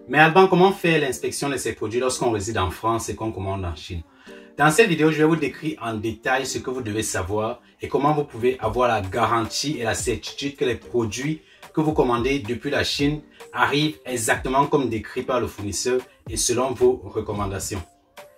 Mais Alban, comment faire l'inspection de ces produits lorsqu'on réside en France et qu'on commande en Chine? Dans cette vidéo, je vais vous décrire en détail ce que vous devez savoir et comment vous pouvez avoir la garantie et la certitude que les produits que vous commandez depuis la Chine arrivent exactement comme décrit par le fournisseur et selon vos recommandations.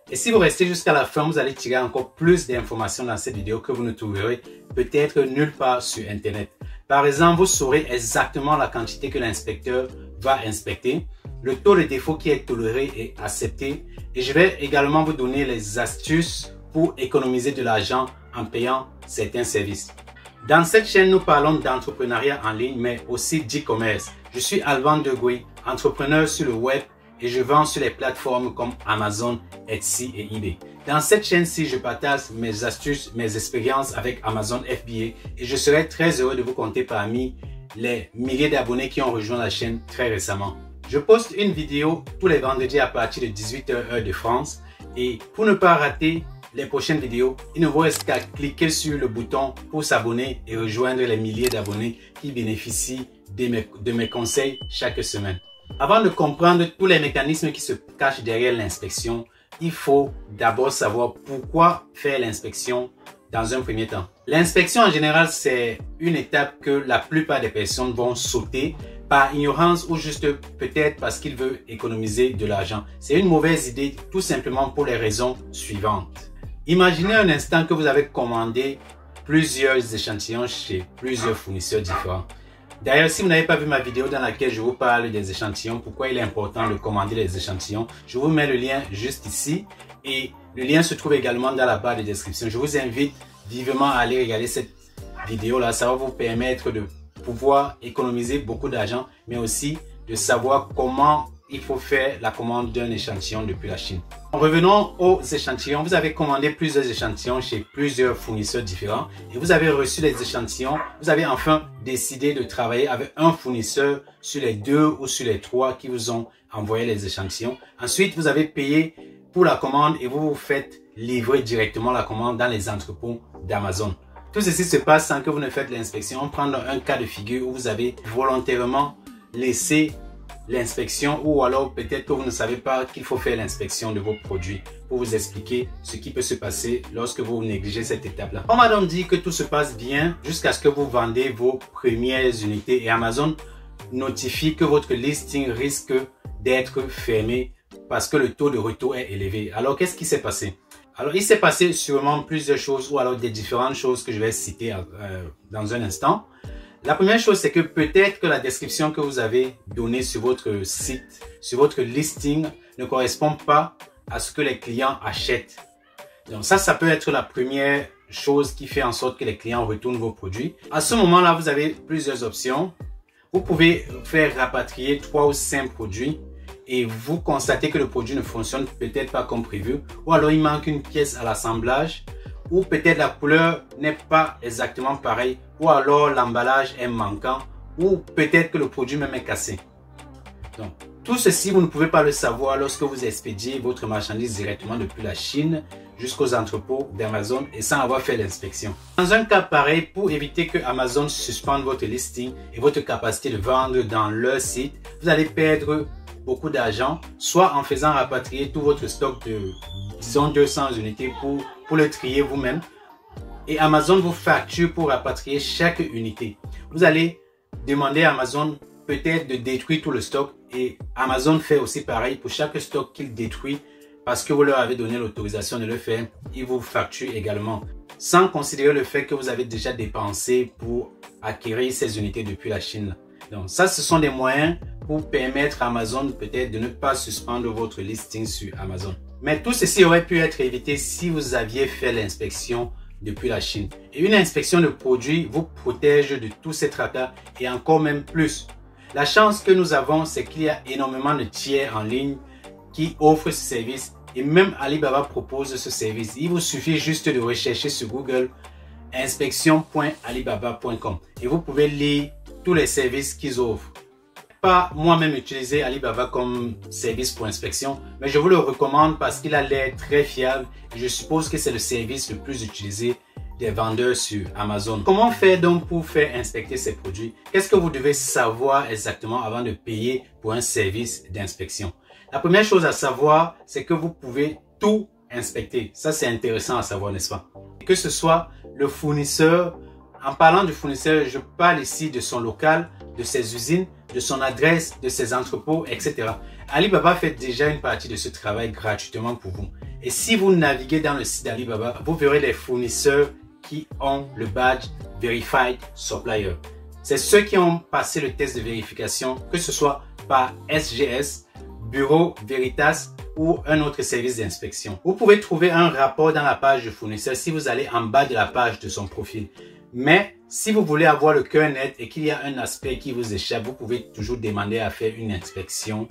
Et si vous restez jusqu'à la fin, vous allez tirer encore plus d'informations dans cette vidéo que vous ne trouverez peut-être nulle part sur Internet. Par exemple, vous saurez exactement la quantité que l'inspecteur va inspecter, le taux de défaut qui est toléré et accepté, et je vais également vous donner les astuces pour économiser de l'argent en payant certains services. Dans cette chaîne, nous parlons d'entrepreneuriat en ligne, mais aussi d'e-commerce. Je suis Alban Degoué, entrepreneur sur le web et je vends sur les plateformes comme Amazon, Etsy et eBay. Dans cette chaîne-ci, je partage mes astuces, mes expériences avec Amazon FBA et je serai très heureux de vous compter parmi les milliers d'abonnés qui ont rejoint la chaîne très récemment. Je poste une vidéo tous les vendredis à partir de 18h heure de France et pour ne pas rater les prochaines vidéos, il ne vous reste qu'à cliquer sur le bouton pour s'abonner et rejoindre les milliers d'abonnés qui bénéficient de mes conseils chaque semaine. Avant de comprendre tous les mécanismes qui se cachent derrière l'inspection, il faut d'abord savoir pourquoi faire l'inspection dans un premier temps. L'inspection en général, c'est une étape que la plupart des personnes vont sauter par ignorance ou juste peut-être parce qu'ils veulent économiser de l'argent. C'est une mauvaise idée tout simplement pour les raisons suivantes. Imaginez un instant que vous avez commandé plusieurs échantillons chez plusieurs fournisseurs différents. D'ailleurs, si vous n'avez pas vu ma vidéo dans laquelle je vous parle des échantillons, pourquoi il est important de commander les échantillons, je vous mets le lien juste ici et le lien se trouve également dans la barre de description. Je vous invite vivement à aller regarder cette vidéo-là. Ça va vous permettre de pouvoir économiser beaucoup d'argent, mais aussi de savoir comment il faut faire la commande d'un échantillon depuis la Chine. Revenons aux échantillons. Vous avez commandé plusieurs échantillons chez plusieurs fournisseurs différents et vous avez reçu les échantillons. Vous avez enfin décidé de travailler avec un fournisseur sur les 2 ou sur les 3 qui vous ont envoyé les échantillons. Ensuite, vous avez payé pour la commande et vous vous faites livrer directement la commande dans les entrepôts d'Amazon. Tout ceci se passe sans que vous ne faites l'inspection. On prend un cas de figure où vous avez volontairement laissé l'inspection ou alors peut-être que vous ne savez pas qu'il faut faire l'inspection de vos produits pour vous expliquer ce qui peut se passer lorsque vous négligez cette étape-là. On m'a donc dit que tout se passe bien jusqu'à ce que vous vendez vos premières unités et Amazon notifie que votre listing risque d'être fermé parce que le taux de retour est élevé. Alors qu'est-ce qui s'est passé? Alors il s'est passé sûrement plusieurs choses ou alors des différentes choses que je vais citer dans un instant. La première chose, c'est que peut-être que la description que vous avez donnée sur votre site, sur votre listing, ne correspond pas à ce que les clients achètent. Donc ça peut être la première chose qui fait en sorte que les clients retournent vos produits. À ce moment-là, vous avez plusieurs options. Vous pouvez faire rapatrier 3 ou 5 produits et vous constatez que le produit ne fonctionne peut-être pas comme prévu ou alors il manque une pièce à l'assemblage ou peut-être la couleur n'est pas exactement pareille, ou alors l'emballage est manquant, ou peut-être que le produit même est cassé. Donc, tout ceci, vous ne pouvez pas le savoir lorsque vous expédiez votre marchandise directement depuis la Chine jusqu'aux entrepôts d'Amazon et sans avoir fait l'inspection. Dans un cas pareil, pour éviter que Amazon suspende votre listing et votre capacité de vendre dans leur site, vous allez perdre beaucoup d'argent, soit en faisant rapatrier tout votre stock de, disons, 200 unités pour le trier vous-même. Et Amazon vous facture pour rapatrier chaque unité. Vous allez demander à Amazon peut-être de détruire tout le stock et Amazon fait aussi pareil pour chaque stock qu'il détruit parce que vous leur avez donné l'autorisation de le faire. Ils vous facturent également sans considérer le fait que vous avez déjà dépensé pour acquérir ces unités depuis la Chine. Donc ça, ce sont des moyens pour permettre à Amazon peut-être de ne pas suspendre votre listing sur Amazon. Mais tout ceci aurait pu être évité si vous aviez fait l'inspection depuis la Chine. Et une inspection de produits vous protège de tous ces tracas et encore même plus. La chance que nous avons, c'est qu'il y a énormément de tiers en ligne qui offrent ce service et même Alibaba propose ce service. Il vous suffit juste de rechercher sur Google inspection.alibaba.com et vous pouvez lire tous les services qu'ils offrent. Pas moi-même utiliser Alibaba comme service pour inspection, mais je vous le recommande parce qu'il a l'air très fiable et je suppose que c'est le service le plus utilisé des vendeurs sur Amazon. Comment faire donc pour faire inspecter ces produits? Qu'est-ce que vous devez savoir exactement avant de payer pour un service d'inspection? La première chose à savoir, c'est que vous pouvez tout inspecter. Ça, c'est intéressant à savoir, n'est-ce pas? Que ce soit le fournisseur. En parlant du fournisseur, je parle ici de son local, de ses usines, de son adresse, de ses entrepôts, etc. Alibaba fait déjà une partie de ce travail gratuitement pour vous. Et si vous naviguez dans le site d'Alibaba, vous verrez les fournisseurs qui ont le badge Verified Supplier. C'est ceux qui ont passé le test de vérification, que ce soit par SGS, Bureau Veritas ou un autre service d'inspection. Vous pouvez trouver un rapport dans la page du fournisseur si vous allez en bas de la page de son profil. Mais si vous voulez avoir le cœur net et qu'il y a un aspect qui vous échappe, vous pouvez toujours demander à faire une inspection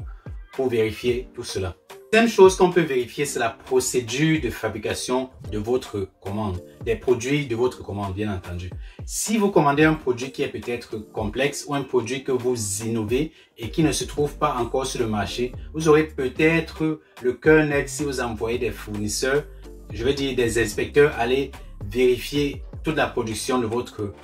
pour vérifier tout cela. La deuxième chose qu'on peut vérifier, c'est la procédure de fabrication de votre commande, des produits de votre commande, bien entendu. Si vous commandez un produit qui est peut-être complexe ou un produit que vous innovez et qui ne se trouve pas encore sur le marché, vous aurez peut-être le cœur net si vous envoyez des fournisseurs, je veux dire des inspecteurs, aller vérifier toute la production de votre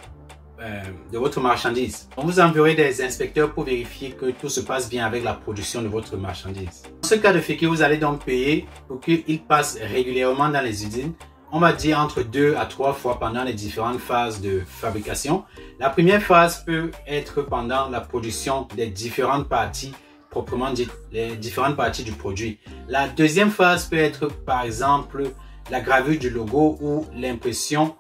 marchandise. On vous enverra des inspecteurs pour vérifier que tout se passe bien avec la production de votre marchandise. Dans ce cas de figure, vous allez donc payer pour qu'ils passent régulièrement dans les usines. On va dire entre 2 à 3 fois pendant les différentes phases de fabrication. La première phase peut être pendant la production des différentes parties, proprement dites, les différentes parties du produit. La deuxième phase peut être par exemple la gravure du logo ou l'impression.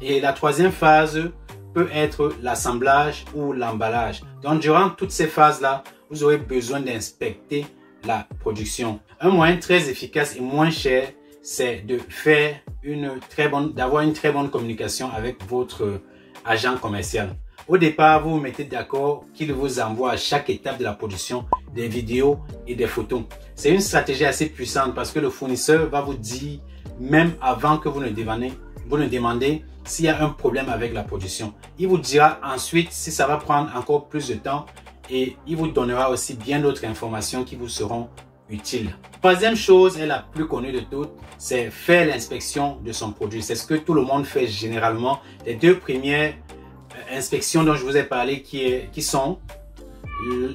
Et la troisième phase peut être l'assemblage ou l'emballage. Donc, durant toutes ces phases-là, vous aurez besoin d'inspecter la production. Un moyen très efficace et moins cher, c'est de faire d'avoir une très bonne communication avec votre agent commercial. Au départ, vous vous mettez d'accord qu'il vous envoie à chaque étape de la production des vidéos et des photos. C'est une stratégie assez puissante parce que le fournisseur va vous dire, même avant que vous ne demandez s'il y a un problème avec la production. Il vous dira ensuite si ça va prendre encore plus de temps et il vous donnera aussi bien d'autres informations qui vous seront utiles. Troisième chose et la plus connue de toutes, c'est faire l'inspection de son produit. C'est ce que tout le monde fait généralement. Les deux premières inspections dont je vous ai parlé qui sont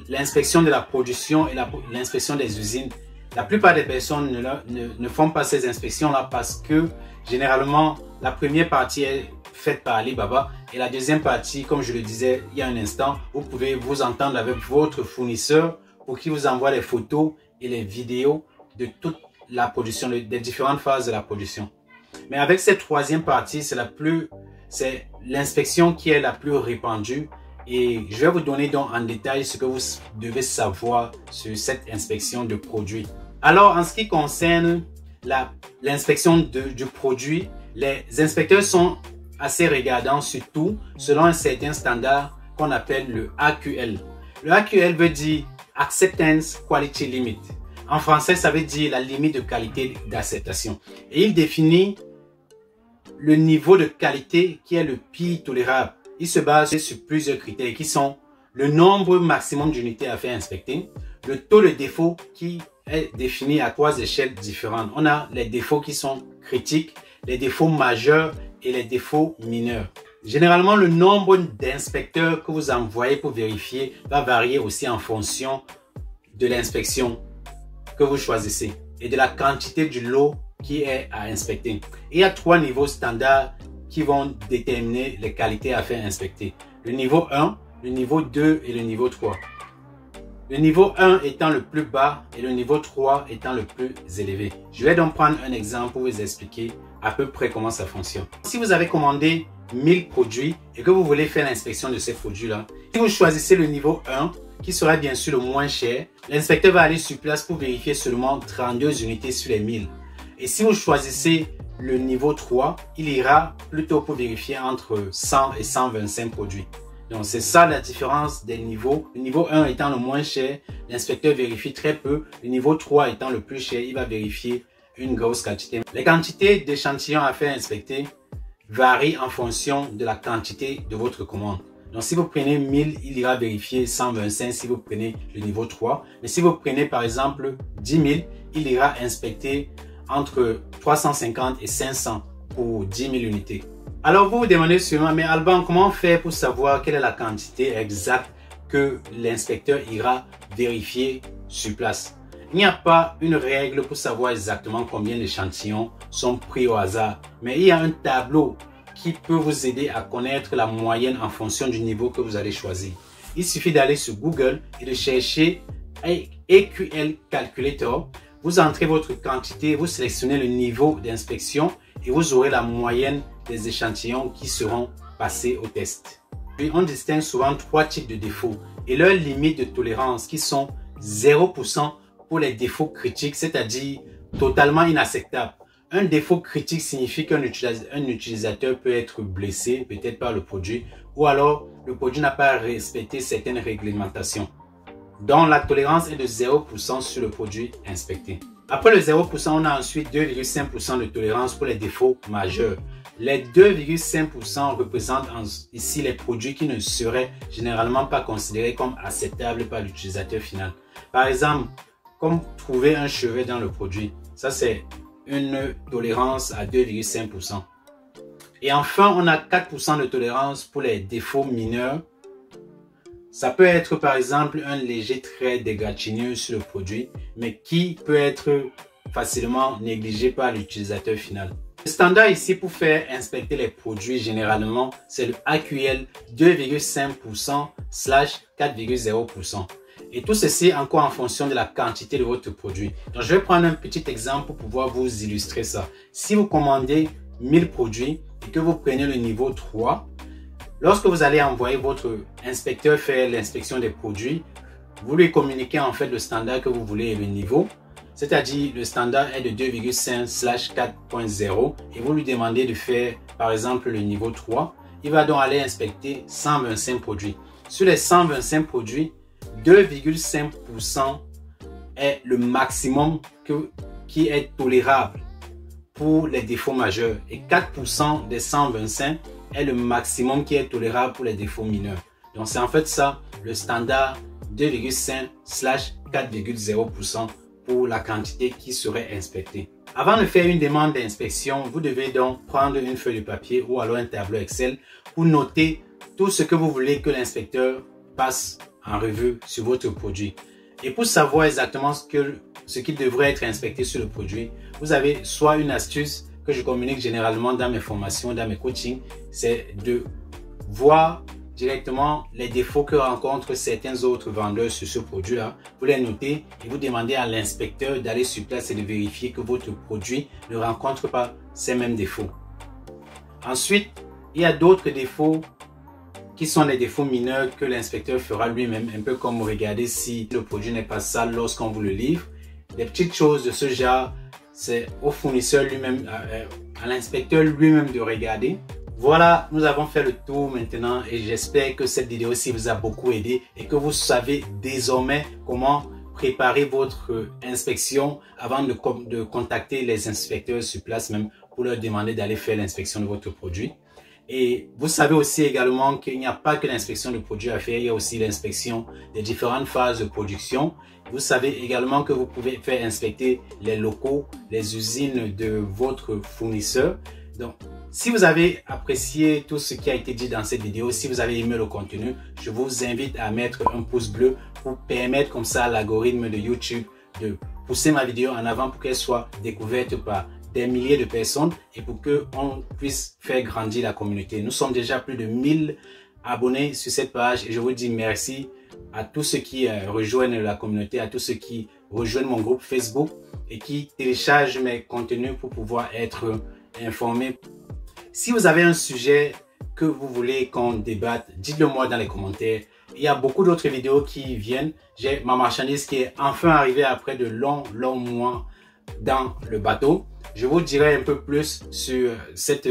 l'inspection de la production et l'inspection des usines. La plupart des personnes ne font pas ces inspections-là parce que généralement, la première partie est faite par Alibaba et la deuxième partie, comme je le disais il y a un instant, vous pouvez vous entendre avec votre fournisseur pour qu'il vous envoie les photos et les vidéos de toute la production, des différentes phases de la production. Mais avec cette troisième partie, c'est l'inspection qui est la plus répandue et je vais vous donner donc en détail ce que vous devez savoir sur cette inspection de produit. Alors, en ce qui concerne l'inspection du produit, les inspecteurs sont assez regardants surtout selon un certain standard qu'on appelle le AQL. Le AQL veut dire Acceptance Quality Limit. En français, ça veut dire la limite de qualité d'acceptation. Et il définit le niveau de qualité qui est le pire tolérable. Il se base sur plusieurs critères qui sont le nombre maximum d'unités à faire inspecter, le taux de défaut qui est défini à 3 échelles différentes. On a les défauts qui sont critiques, les défauts majeurs et les défauts mineurs. Généralement, le nombre d'inspecteurs que vous envoyez pour vérifier va varier aussi en fonction de l'inspection que vous choisissez et de la quantité du lot qui est à inspecter. Il y a 3 niveaux standards qui vont déterminer les qualités à faire inspecter. Le niveau 1, le niveau 2 et le niveau 3. Le niveau 1 étant le plus bas et le niveau 3 étant le plus élevé. Je vais donc prendre un exemple pour vous expliquer à peu près comment ça fonctionne. Si vous avez commandé 1000 produits et que vous voulez faire l'inspection de ces produits-là, si vous choisissez le niveau 1, qui sera bien sûr le moins cher, l'inspecteur va aller sur place pour vérifier seulement 32 unités sur les 1000. Et si vous choisissez le niveau 3, il ira plutôt pour vérifier entre 100 et 125 produits. Donc c'est ça la différence des niveaux. Le niveau 1 étant le moins cher, l'inspecteur vérifie très peu. Le niveau 3 étant le plus cher, il va vérifier une grosse quantité. Les quantités d'échantillons à faire inspecter varient en fonction de la quantité de votre commande. Donc si vous prenez 1000, il ira vérifier 125 si vous prenez le niveau 3. Mais si vous prenez par exemple 10 000, il ira inspecter entre 350 et 500 pour 10 000 unités. Alors vous vous demandez sûrement, mais Alban, comment faire pour savoir quelle est la quantité exacte que l'inspecteur ira vérifier sur place? Il n'y a pas une règle pour savoir exactement combien d'échantillons sont pris au hasard, mais il y a un tableau qui peut vous aider à connaître la moyenne en fonction du niveau que vous allez choisir. Il suffit d'aller sur Google et de chercher EQL Calculator. Vous entrez votre quantité, vous sélectionnez le niveau d'inspection et vous aurez la moyenne des échantillons qui seront passés au test. Puis on distingue souvent 3 types de défauts et leurs limites de tolérance qui sont 0% pour les défauts critiques, c'est-à-dire totalement inacceptables. Un défaut critique signifie qu'un utilisateur peut être blessé, peut-être par le produit, ou alors le produit n'a pas respecté certaines réglementations. Donc la tolérance est de 0% sur le produit inspecté. Après le 0%, on a ensuite 2,5% de tolérance pour les défauts majeurs. Les 2,5% représentent ici les produits qui ne seraient généralement pas considérés comme acceptables par l'utilisateur final. Par exemple, comme trouver un chevet dans le produit. Ça, c'est une tolérance à 2,5%. Et enfin, on a 4% de tolérance pour les défauts mineurs. Ça peut être par exemple un léger trait dégratineux sur le produit, mais qui peut être facilement négligé par l'utilisateur final. Le standard ici pour faire inspecter les produits généralement, c'est le AQL 2,5%/4,0%. Et tout ceci encore en fonction de la quantité de votre produit. Donc je vais prendre un petit exemple pour pouvoir vous illustrer ça. Si vous commandez 1000 produits et que vous prenez le niveau 3, lorsque vous allez envoyer votre inspecteur faire l'inspection des produits, vous lui communiquez en fait le standard que vous voulez et le niveau. C'est-à-dire le standard est de 2,5/4.0 et vous lui demandez de faire par exemple le niveau 3. Il va donc aller inspecter 125 produits. Sur les 125 produits, 2,5% est le maximum qui est tolérable pour les défauts majeurs et 4% des 125 est le maximum qui est tolérable pour les défauts mineurs. Donc c'est en fait ça le standard 2,5/4,0% pour la quantité qui serait inspectée. Avant de faire une demande d'inspection, vous devez donc prendre une feuille de papier ou alors un tableau Excel pour noter tout ce que vous voulez que l'inspecteur passe en revue sur votre produit. Et pour savoir exactement ce qui devrait être inspecté sur le produit, vous avez soit une astuce que je communique généralement dans mes formations, dans mes coachings, c'est de voir directement les défauts que rencontrent certains autres vendeurs sur ce produit-là. Vous les notez et vous demandez à l'inspecteur d'aller sur place et de vérifier que votre produit ne rencontre pas ces mêmes défauts. Ensuite, il y a d'autres défauts qui sont les défauts mineurs que l'inspecteur fera lui-même, un peu comme regarder si le produit n'est pas sale lorsqu'on vous le livre. Des petites choses de ce genre, c'est au fournisseur lui-même, à l'inspecteur lui-même de regarder. Voilà, nous avons fait le tour maintenant et j'espère que cette vidéo-ci vous a beaucoup aidé et que vous savez désormais comment préparer votre inspection avant de contacter les inspecteurs sur place même pour leur demander d'aller faire l'inspection de votre produit. Et vous savez aussi également qu'il n'y a pas que l'inspection de produits à faire, il y a aussi l'inspection des différentes phases de production. Vous savez également que vous pouvez faire inspecter les locaux, les usines de votre fournisseur. Donc, si vous avez apprécié tout ce qui a été dit dans cette vidéo, si vous avez aimé le contenu, je vous invite à mettre un pouce bleu pour permettre comme ça à l'algorithme de YouTube de pousser ma vidéo en avant pour qu'elle soit découverte par des milliers de personnes et pour qu'on puisse faire grandir la communauté. Nous sommes déjà plus de 1000 abonnés sur cette page et je vous dis merci à tous ceux qui rejoignent la communauté, à tous ceux qui rejoignent mon groupe Facebook et qui téléchargent mes contenus pour pouvoir être informés. Si vous avez un sujet que vous voulez qu'on débatte, dites-le moi dans les commentaires. Il y a beaucoup d'autres vidéos qui viennent. J'ai ma marchandise qui est enfin arrivée après de longs mois dans le bateau. Je vous dirai un peu plus sur cette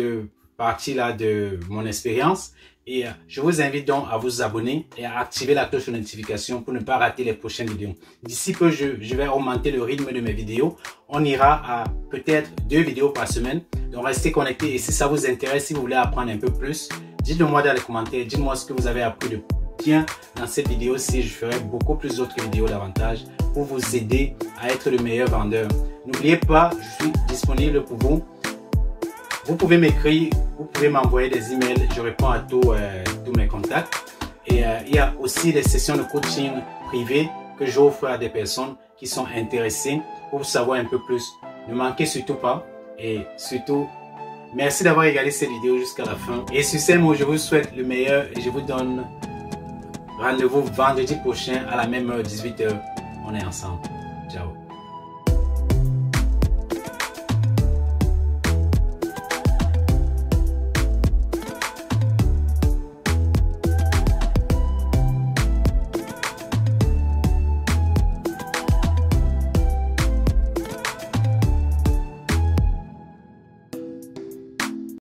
partie-là de mon expérience. Et je vous invite donc à vous abonner et à activer la cloche de notification pour ne pas rater les prochaines vidéos. D'ici peu, je vais augmenter le rythme de mes vidéos. On ira à peut-être 2 vidéos par semaine. Donc restez connectés et si ça vous intéresse, si vous voulez apprendre un peu plus, dites-le moi dans les commentaires. Dites-moi ce que vous avez appris de bien dans cette vidéo-ci. Je ferai beaucoup plus d'autres vidéos davantage pour vous aider à être le meilleur vendeur. N'oubliez pas, je suis disponible pour vous Vous pouvez m'écrire, vous pouvez m'envoyer des emails, je réponds à tous mes contacts. Et il y a aussi des sessions de coaching privées que j'offre à des personnes qui sont intéressées pour savoir un peu plus. Ne manquez surtout pas et surtout, merci d'avoir regardé cette vidéo jusqu'à la fin. Et sur ces mots, je vous souhaite le meilleur et je vous donne rendez-vous vendredi prochain à la même heure, 18 h. On est ensemble.